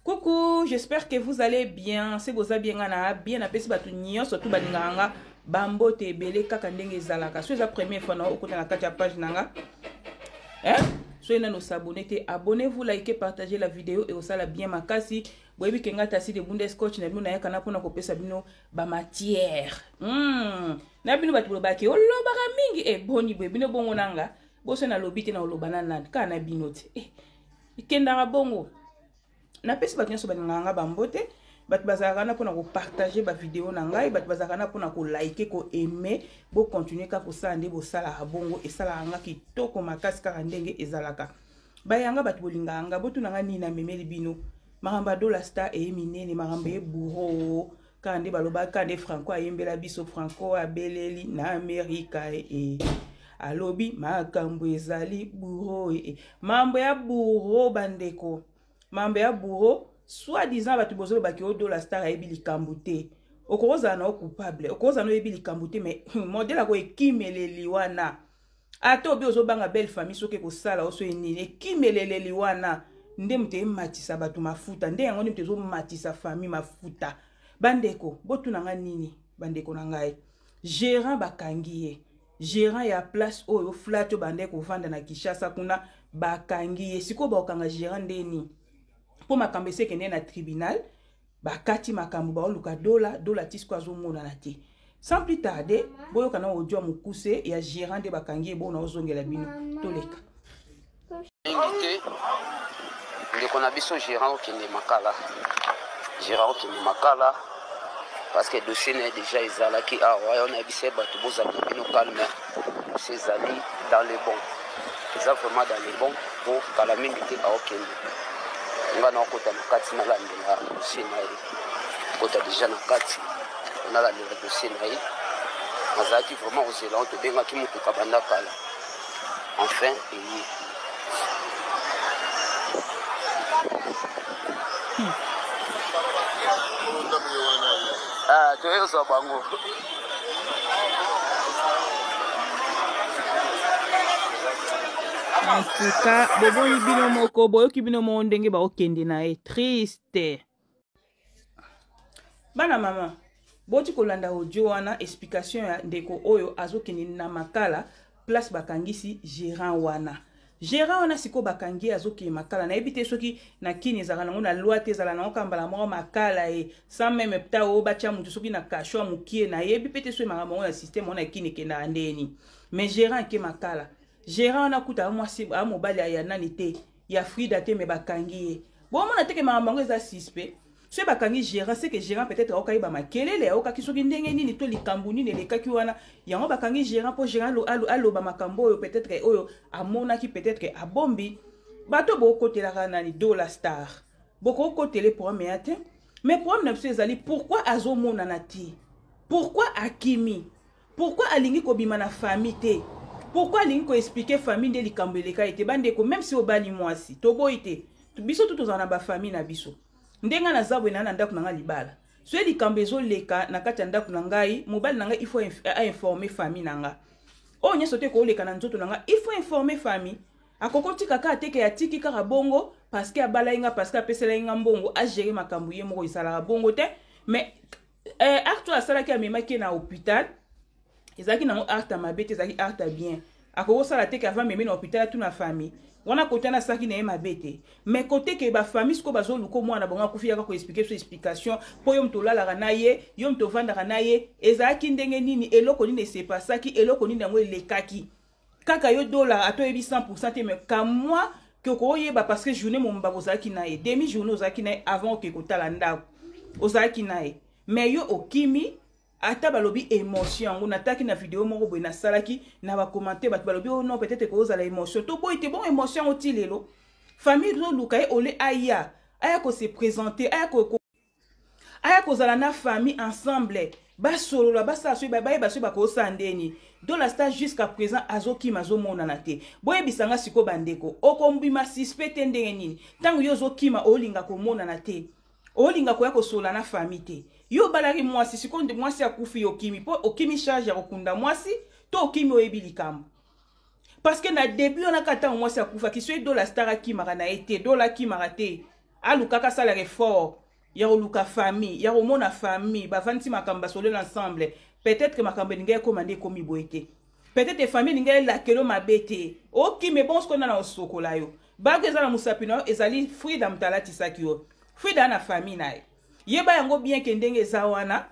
Coucou, j'espère que vous allez bien. C'est vous bien bien apesi batu nyo surtout baninganga bambo te belé kaka ndenge zalaka. So la première fois na okota na kati ya page nanga. Soyez nos abonnés, abonnez-vous, likez, partagez la vidéo et aussi la bien makasi. Boyebi kenga tasi de Bundescoach na bino na yakana pona kopesa bino ba matière. Na bino batu lobaki olobaka mingi boni bino bongo nanga. Boso na lobite na olobana nani kana bino te. Ikenda bongo. Na pesi batu nyoso baninganga bambote. Batu bazalaka na pona ko partager ba vidéo na ngai, batu bazalaka na pona ko liker, ko aimer, bo continuer ka ko sande bo sala bongo e sala nga kitoko makasi ka ndenge ezalaka. Bayanga batu bolinganga botu nanga ni na memeli bino. Maramba do la star e minene maramba e bureau ka nde baloba ka nde Franco ayembela biso Franco abeleli na Amerika alobi makambo ezali bureau mambo ya bureau bandeko. Mambo ya bureau soi-disant batu bozolo baki o do la star ayebi likambo te. Okoza na coupable, okoza no yebi likambo te mais modèle ko ekimeleli wana. Ata obi ozobanga belle famille soke ko sala oso enini ekimeleli wana. Nde mte matisa batu mafuta, nde yango mte zo matisa famille mafuta. Bandeko, botu nanga nini bandeko na ngai. Gérant bakangiye. Gérant ya place oyo flato bandeko vanda na Kinshasa kuna bakangiye. Siko ba okanga gérant ndeni. Po makambo seke ne na tribunal bakati makambo ba oluka dola tisko azomona na te. Sans plus tarder, boyo kana ojo mukuse ya gérant de bakangiye bona ozongela bino toleka. Invité ndeko na biso gérant qui ne makala. Gérant qui ne makala parce que dossier n'est déjà ezalaki on a bise bato boza bino calme. Ces amis dans les bons. Ils sont vraiment dans les bons pour kalamingi te aokende. On a kota na kati na landela dossier na ye. Kota déjà na kati. On a landela dossier na ye. Mazaki vraiment au Zéland to benga ki mutu kabanda kala. Enfin, tu es au bango. En tout cas, bobo ibino moko boyo kibino mo ndenge ba okende na e triste. Bana mama, boti kolanda audio wana explication ya ndeko oyo azokende na makala place bakangisi gérant wana. Gérant wana siko bakangi azoki makala na ebite soki na kini ezala nango na loi te ezala nango kambala moko makala sans même pta o bacha mutu soki na kasho mukie na yebi pete so mara mongo na système ona kini kenda ndeni. Mais gérant ke makala. Gérant na kuta mwasi a mobali ya nani te ya Frida te me bakangi. Bon mona teke mara mongo eza suspect. Ce bakangi gérant c'est que gérant peut-être okai ba makelele okai soki ndenge nini to likambu nini lekaki wana yango bakangi gérant po gérant alo ba makambo oyo peut-être oyo amona ki peut-être abombi bato boko telaka nani do la star boko kotele pour meate mais pour na pse ezali pourquoi azomona na ti pourquoi akimi pourquoi alingi ko bima na famille te pourquoi alingi ko expliquer famille de likambu lekaki te bandeko même si obali mwasi to boite biso tout ozana ba famille na biso ndenga na zabwe na ndako na libala so likambo ezoleka na kati ya ndako na ngai mobali na ngai il faut informer famille na nga o nyeso te ko leka na nzoto na nga il faut informer famille akokoti kaka teke ya tiki kaka bongo parce que abala inga parce que apesela inga mbongo a gérer makambo ye moko isala bongo te mais acte asala ki amemaki na hôpital ezaki na acte mabete ezaki acte bien akokosala teke avant meme na hôpital tout na famille wana côté na saki na mabete mais côté ke ba famille sko bazo luko mwana bonga kufia ko expliquer so explication po yo mto lala na ye yo mto vanda na ye ezaki ndenge nini eloko nini se pasaki eloko nini ngo lekaki kaka yo dollar ato ebi 100% te mais ka moi que ko yeba parce que journée mon mbabo zaki na ye demi journée ozaki na avant que kotala ndako ozaki na ye mais yo okimi ata balobi émotion on attaque na vidéo moko boy na salaki na ba commenter bat balobi oh non peut-être que ozala émotion to boy te bon émotion otilelo famille zo lukai ole aya ko se présenter aya ko zala na famille ensemble ba solo la ba sa so ba ko sandeni do la star jusqu'à présent azoki mazo mona na te boye bisanga siko bandeko okombima suspect ndenge nini tangu yo zokima olinga ko mona na te olinga ko ya ko sola na famille te yo balaki mwasi sikonde mwasi akufi okimi po okimi charge ya kokunda mwasi to okimi oyebi likambo parce que na début on a kata mwasi akufa ki so do la star akimaka na ete do la kimaka te alukaka sala effort ya luka famille ya mona famille ba vanti makamba solo l'ensemble peut-être que makamba ninga komande komi boete peut-être famille ninga la kelo mabete oki me bon ce qu'on a na osokola yo bagwe za na musapino ezali fruit mtalati sakio fruit na famille naye yeba yango bien ke ndenge za wana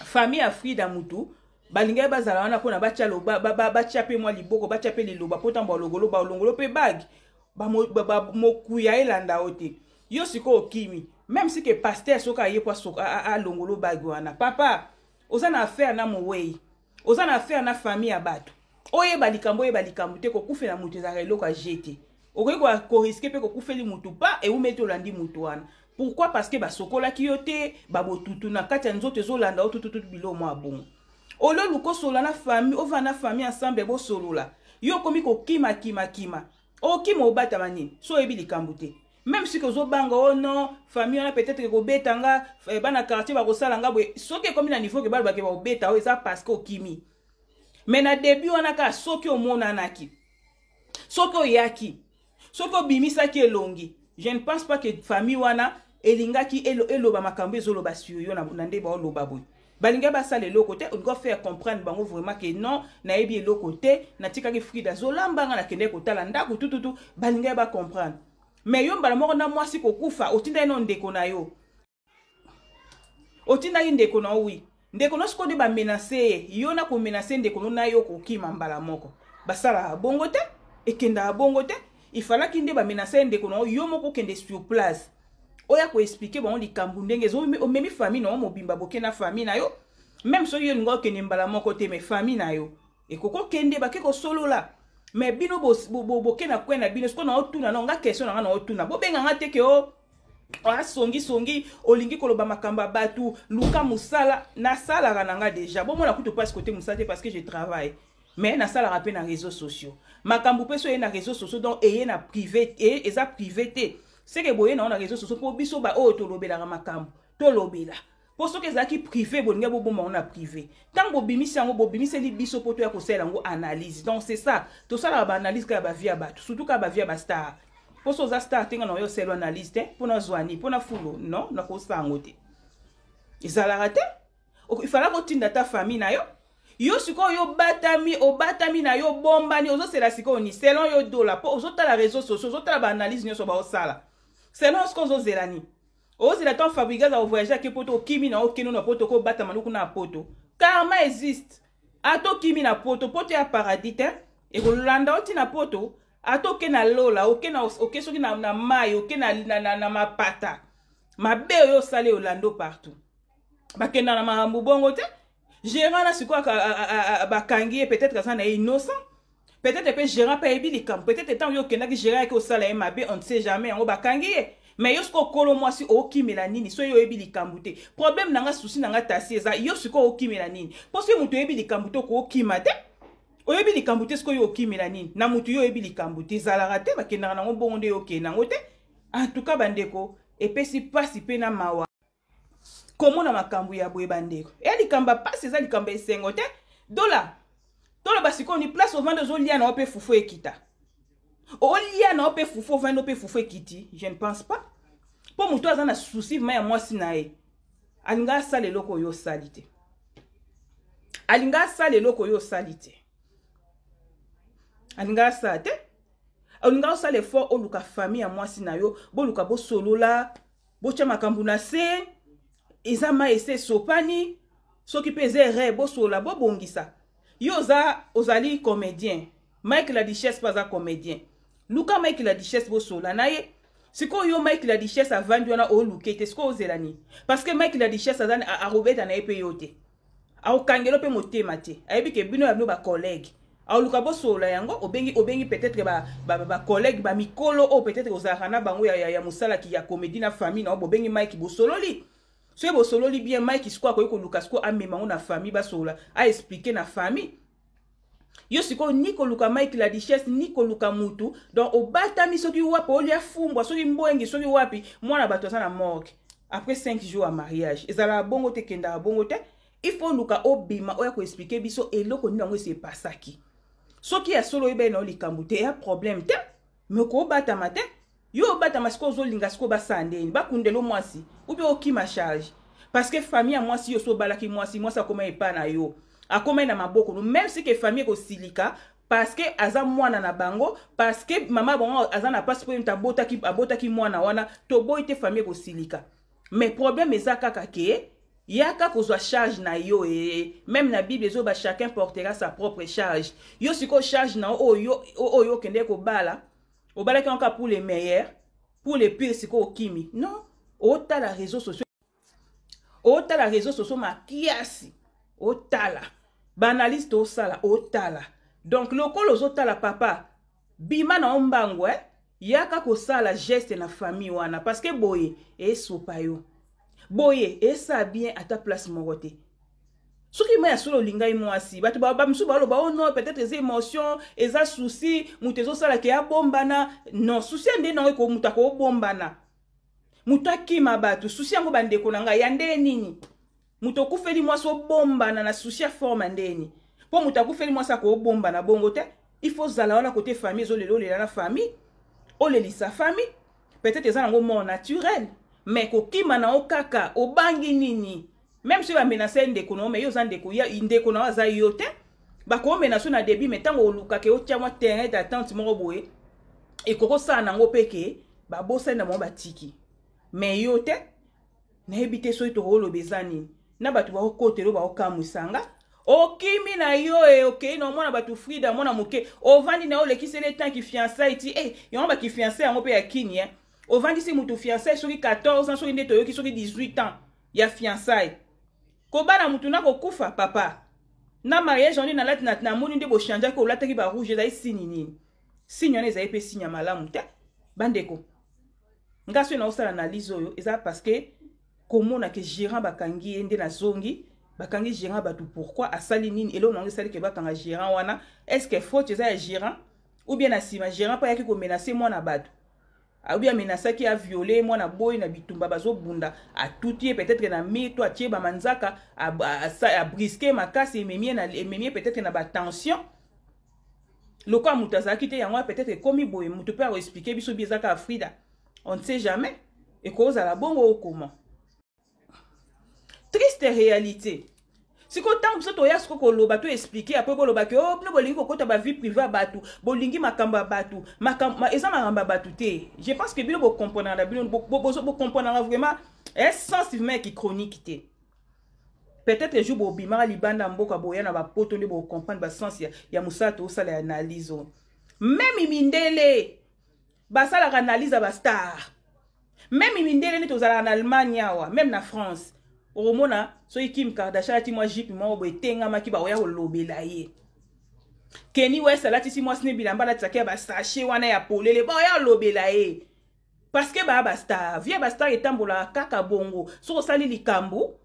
famille a fruit mutu balinga bazala wana pona bacha loba bacha pe mwa liboko bacha pe liloba potamba logolo ba longolo pe bag ba mokuya elanda ote yo siko okimi même si que pasteur soka ye po soka a longolo bag wana papa ozana affaire na mowei ozana affaire na famille ya bato oye balikambo te ko kufela mutu za reloko a jeter okoki ko risquer pe ko kufeli mutu pa e umete olandi mutu wana. Pourquoi? Parce que ba sokola kiyote ba botutu na kati nzoto ezolanda otututu bilo mwa bon. Olo luko sola na famille, ova na famille ensemble bo solola. Yo komi ko kima. O kima obata manini. So ebi likambute. Même si ko zo banga oh non, famille on a peut-être ko betanga bana quartier ba ko sala nga boye. Soki komi na niveau ke ba ke ba obeta o eza parce que okimi. Mais na début on a ka soki o mona naki. Soki o yaki. Soki o bimisa ki elongi. Je ne pense pas que famille wana elingaki eloba makambo ezoloba sur yo na nde ba oloba boy. Balinga ba sale le côté on doit faire comprendre bango vraiment que non na ebi le côté na tikaki frida zolamba na kende ko tala ndako tututu balinga ba comprendre. Mais yo mbala moko na mwasi ko kufa otinda ino ndeko na yo. Otinda ndeko na oui. Ndeko no siko de ba menacer yo na ko menacer ndeko na yo ko kima mbala moko. Basala bongo te ekenda bongo te. Il fallait qu'il ba menacer ndeko na yo moko kende sur place. Oya ko expliquer bon likambu ndenge zo memi famille no mobimba boke na famille na yo. Même so yo ngo kende mbala moko te me famille na yo. E koko kende ba ke ko solo la. Mais bino boke na kwena bino sko na otuna na nga question na otuna. Bo benga ngate ke o songi olingi koloba makamba batu luka musala na sala kananga déjà. Bon mona kuto pas côté musala parce que je travaille. Mais na sala rappel na réseaux sociaux. Makambu peso na réseaux sociaux donc eye na privé et eza privété. C'est que boye na réseaux sociaux pour biso ba o to lobela makambu. To lobela. Pour ce que zaki privé bolinga bo bomba na privé. Tant bo bimisi yango bo bimisi li biso poto ya ko sela ngo analyse. Donc c'est ça. To sala ba analyse ka ba via ba surtout ka ba via ba star. Pour so za star tenga no yo selo analyse te pour na zwani pour na fulo non na ko sango te. Izala raté. Il fallait ko tinda ta famille na yo. Yo siko yo batami na yo bombani ozo sela siko ni selon yo dola po ozo tala réseaux sociaux ozo tala ba analyse nyo so ba osala selon ce qu'on zelani ozo la ton fabriquer za voyager ke poto kimi na okeno na poto ko batama luku na poto karma existe ato kimi na poto ya paradis te e ko landa oti na poto ato ke na lola okena okesoki na mai okena na mapata mabe yo sale olando partout bakenda na mahambu bongo te. Gérant là, c'est quoi bakangi peut-être que ça est innocent. Peut-être que gérant pas ébi likam. Peut-être tant yo kena que gérant que ça là mabe on ne sait jamais on bakangi. Mais yo sko kolo moi si oki melanini so yo ebi likambute. Problème nanga souci nanga tasi eza yo sko oki melanini. Parce que mutu ebi likambute ko oki mate. O ebi likambute sko yo oki melanini. Na mutu yo ebi likambute zala rate bakenda na ngo bonde yo kena ngote. En tout cas bandeko et puis si pas si pe na mawa. Comment na makambu ya boye bandeko e likamba passe eza likamba esengo te dola basiko ni place au vendre zo lia na ope fufu ekita o lia na ope fufu vendre ope fufu ekiti je ne pense pas pour muto azana souci ma ya mwasi na e alinga sale loko yo salite alinga sale loko yo salite alinga sate alinga sale fort o luka famille ya mwasi na yo bo luka bo solola bo cha makambu na se Izama ese sopani soki peze re bo sola bo bongisa yoza ozali comédien Mike la Duchesse pas un comédien Luka Mike la Duchesse bo sola naye siko yo Mike la Duchesse avandi wana o lukete siko ozelani parce que Mike la Duchesse azani a robeta na epe yote a okangelo pe motema te ayebi ke bino ya bino ba collègue a luka bo sola yango obengi peut-être ba collègue ba mikolo o peut-être ozarana bango ya musala ki ya comédie na famille na obengi Mike bo sololi. Si vous sololi bien Mike siko ko luka siko amema na famille ba sola a expliquer na famille yo siko ni ko luka Mike la Duchesse ni ko luka mutu donc o batami soki wapi o lia fumbwa soki mboengi soki wapi mwana bato na morgue après 5 jours à mariage ezala bongo te kenda bongo te il faut luka obima oya ko expliquer biso eloko ni nango se pasaki soki ya solo ebe na likambu te ya problème te me ko batama te yo bata masiko zo linga siko ba sandeni ba kundelo mwasi ou bien okima charge parce que famille à mwasi yo so balaki mwasi akoma epa na yo akoma na maboko même si que famille ko silika parce que aza mwana na bango parce que mama bongo aza na passeport abotaki mwana wana to boite famille ko silika mais problème ezaka kake yaka kozwa charge na yo même na Bible zo ba chacun portera sa propre charge yo siko charge na oyo kende ko bala obalaki encore pour les meilleurs pour les pires siko okimi non otala réseaux sociaux makiasi otala banaliste osala otala donc lokolo ozotala papa bima na ombango yaka kosala geste na famille wana parce que boye esopa yo boye esa bien à ta place morote soki ma solo lingai mwasi batu ba msu ba loba oh non peut-être des émotions eza souci mutezo sala ke ya bombana non souci ande na ko mutako bombana mutaki mabatu souci yango bandeko nanga yande nini mutokufeli mwasi bombana na souci ya forme ndeni po mutakufeli mwasi ko bombana bongo te il faut zala wana côté famille zo lelo la famille olelisa famille peut-être eza nango mort naturel mais ko kima na okaka obangi nini même si ba menacer ndeko no mais yo za ndeko ya ndeko na za yote ba ko menacer na début mais tango oluka ke otia mwa terrain d'attente moko boye e koko sa nango peke ba bosa na mo batiki mais yote na ebite so to holo bezani na batu ba okotelo ba okamusanga okimi na yo okay no mona batu Frida mona moke ovandi na olekise le temps ki fiançailles ti yo ba ki fiançailles ngo pe ya kini ovandi si mutu fiançailles soki 14 ans soki ndeto yo ki soki 18 ans ya fiançailles ko bana mutu na ko kufa papa na mariage on na lati na moni nde bo chanja ko lata ki ba rouge za isini nini signe on eza epe signe malamu te bandeko ngaso na osala analyse oyo eza parce que komona ke gérant bakangi ende na zongi bakangi gérant batu pourquoi asali nini elo na ngisali ke bakanga gérant wana est-ce que faute eza ya gérant ou bien na sima gérant pa yaki ko menacer mwana batu ou bien menacer ki a violer mwana boy na bitumba bazo bunda a touti peut-être na mito a tie ba manzaka a brisquer makasi ememie peut-être na ba tension loko mutazaki te yango peut-être komi boy mutu peut expliquer biso bizaka Frida on ne sait jamais et cause à la bongo comment triste réalité. Si ko tant ça to ya sko ko loba to expliquer après ko loba ke oh no bolingi ko kota ba vie privée batu bolingi makamba batu makamba eza makamba batu te je pense que bilo bo comprendre la bilo bo comprendre vraiment sensiblement qui chronique te peut-être jour bo bimara libanda mboka boya na ba poto nde bo comprendre ba sens ya musato osala analyse même mindele ba sala analyse ba star même mindele ne tozala en Allemagne wa même na France Oromona, so Kim Kardashian ti moi jipi mo boetenga maki ba oya olobela ye. Keni we salati si moi sne bilamba la tsake ba sachet wana ya polele ba oya olobela ye. Parce que ba star, vie ba star etambola kaka bongo. So sali likambo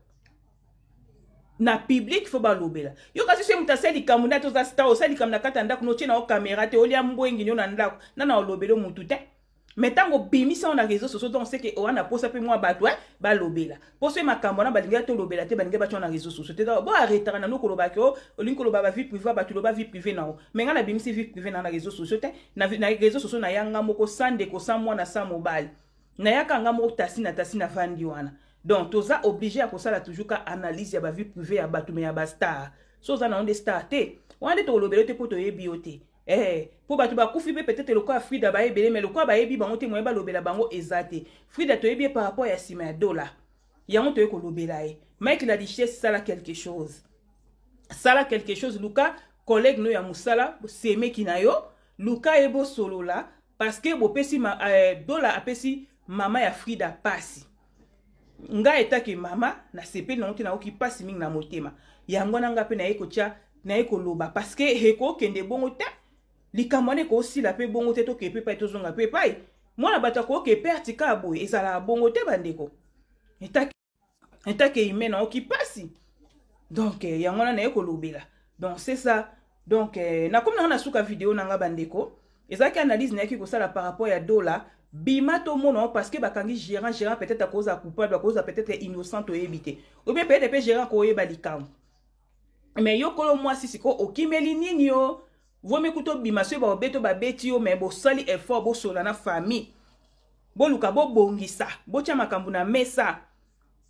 na public fo ba lobela. Yo kasi se muta sali likambo na to za star o sali likambo na kata ndako no tina o camera te olia mbwengi nyo na ndako na olobelo mutu te. Mais tango bimisa on a réseaux sociaux donc c'est que on a posé peu moi batwa ba lobela posé makambo na balinga to lobela te balinga batwa na réseaux sociaux te bon arrêter na no koloba ko olinko loba vie privée batu loba vie privée na mais ngana bimisi vie privée na réseaux sociaux te na réseaux sociaux na yanga moko sande ko sa mwana sa mobile na yaka ngamo tasina fandi wana donc toza obligé à kosala toujours ka analyse ya ba vie privée ya batu mais ya ba star so za na on des star te wande to lobela te poto yebiote pour batu ba kufi peut-être le quoi Frida ba ebele mais le quoi ba ebi bango te moye ba lobela bango ezate Frida to ebi par rapport ya sima ya dola yango to ko lobela e Mike la dit sala quelque chose Luka collègue no ya musala seme kinayo Luka ebo solo la parce que bo pesi dola apesi mama ya Frida pasi nga etaki mama na sepe na oki na oki pasi mingi na motema yango nanga pe na ekocha na ekoloba parce que heko kende bongo te likamone ko aussi la pe bongo te to ke pe pa to zonga pe pai mwana bata ko ke perti ka boy ezala bongo te bandeko etake imena oki pasi donc yango na ekolobela donc c'est ça donc na comme na suka vidéo nanga bandeko ezaki analyse na ki ko sala par rapport ya dola bima to mono parce que bakangi gérant peut-être à cause à coupable à cause peut-être innocent to éviter ou bien peut-être gérant ko yeba likam mais yo kolo moi si siko okimeli nini yo vome kuto bima so ba beto ba beti yo mais bo sali effort bo sola na famille boluka bobongisa botia makambo na mesa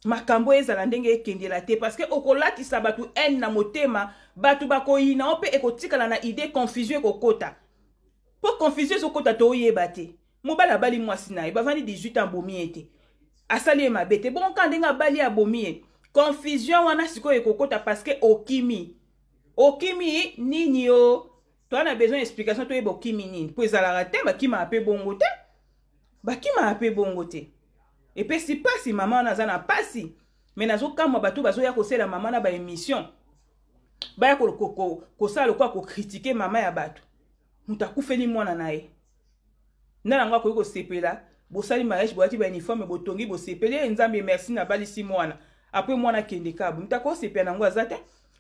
makambo ezala ndenge ekendela te parce que okolatisa batu en na motema batu bakoyina ope ekotikala na idée confusion ekokota po confusion ezokota toyeba te mobala bali mwasi na ye bavandi 18 ans bomi ete asali mabe te bon ka ndenge abali abomi ye confusion wana sikoyo ekokota parce que okimi nini yo to na besoin explication toyeba okimi nini po ezalaka te bakima ape bongo te epesi pasi mama wana aza na pasi me nazokamwa bato bazoya kosela mama na baémission baya kosala lokwa kokritike mama ya bato moto akufeli mwana na ye nde nango akoki kosepela bosali mariage boyaki bauniforme botongi bosepeli nzambe merci na balisi mwana apres mwana akende kabo moto akosepela nango aza te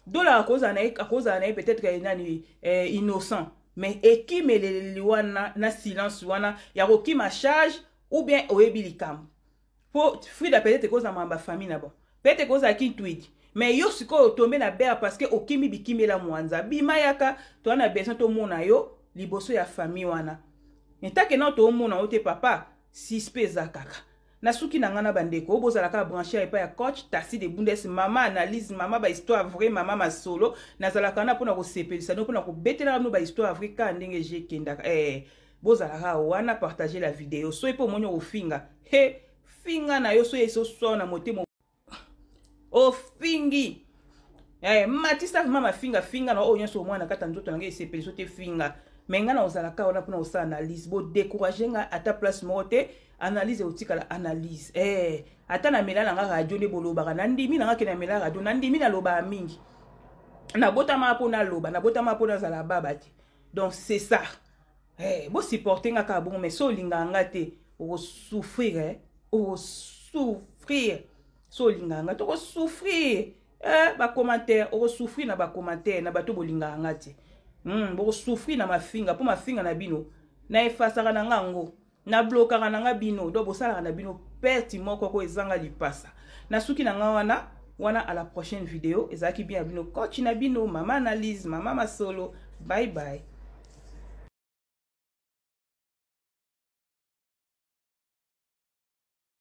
dola akozala na ye peut-être nani innocent mais ekimeleli wana na silence wana ya kokima charge ou bien oyebi likambo po Frida peut-être koza mamba famille na bon peut-être koza ki tweet mais yo sikoyo tombe na bere parce que okimi bikimela mwanza bima yaka to ana besoin to mona yo liboso ya famille wana ntake na to mona ote papa sispeza kaka na suki na ngana bandeko bozala ka brancher epa ya coach Tasi de Bundes mama analyse mama ba histoire vraie mama masolo nazala kana pona ko sepelisa no pona ko betela no ba histoire vraie ka ndenge je kenda bozala ka wana partager la vidéo so epo monyo ofinga finga na yo so yeso so na motemo ofingi matisa mama finga na onyo so mwana kata nzoto na nge sepeliso te finga menga na ozala ka wana pona osa analyse bo décourager nga ata place mote analyse otikala analyse ata na mela na nga radio ne bolobaka na ndimi na nga ke na mela radio na ndimi na loba mingi na botama po na loba na botama po na zala baba te donc c'est ça bo supporter nga ka bon mais so linga nga te o souffrir so linga nga to souffrir ba commentaire o souffrir na ba commentaire na bato bolinga nga te bo souffrir na mafinga po mafinga na bino na efasaka na ngango na blokaka na nga bino do bosala na bino peti moko ko ezanga lipasa na suki na nga wana à la prochaine vidéo ezaki bien bino coach na bino mama analyse mama masolo bye bye.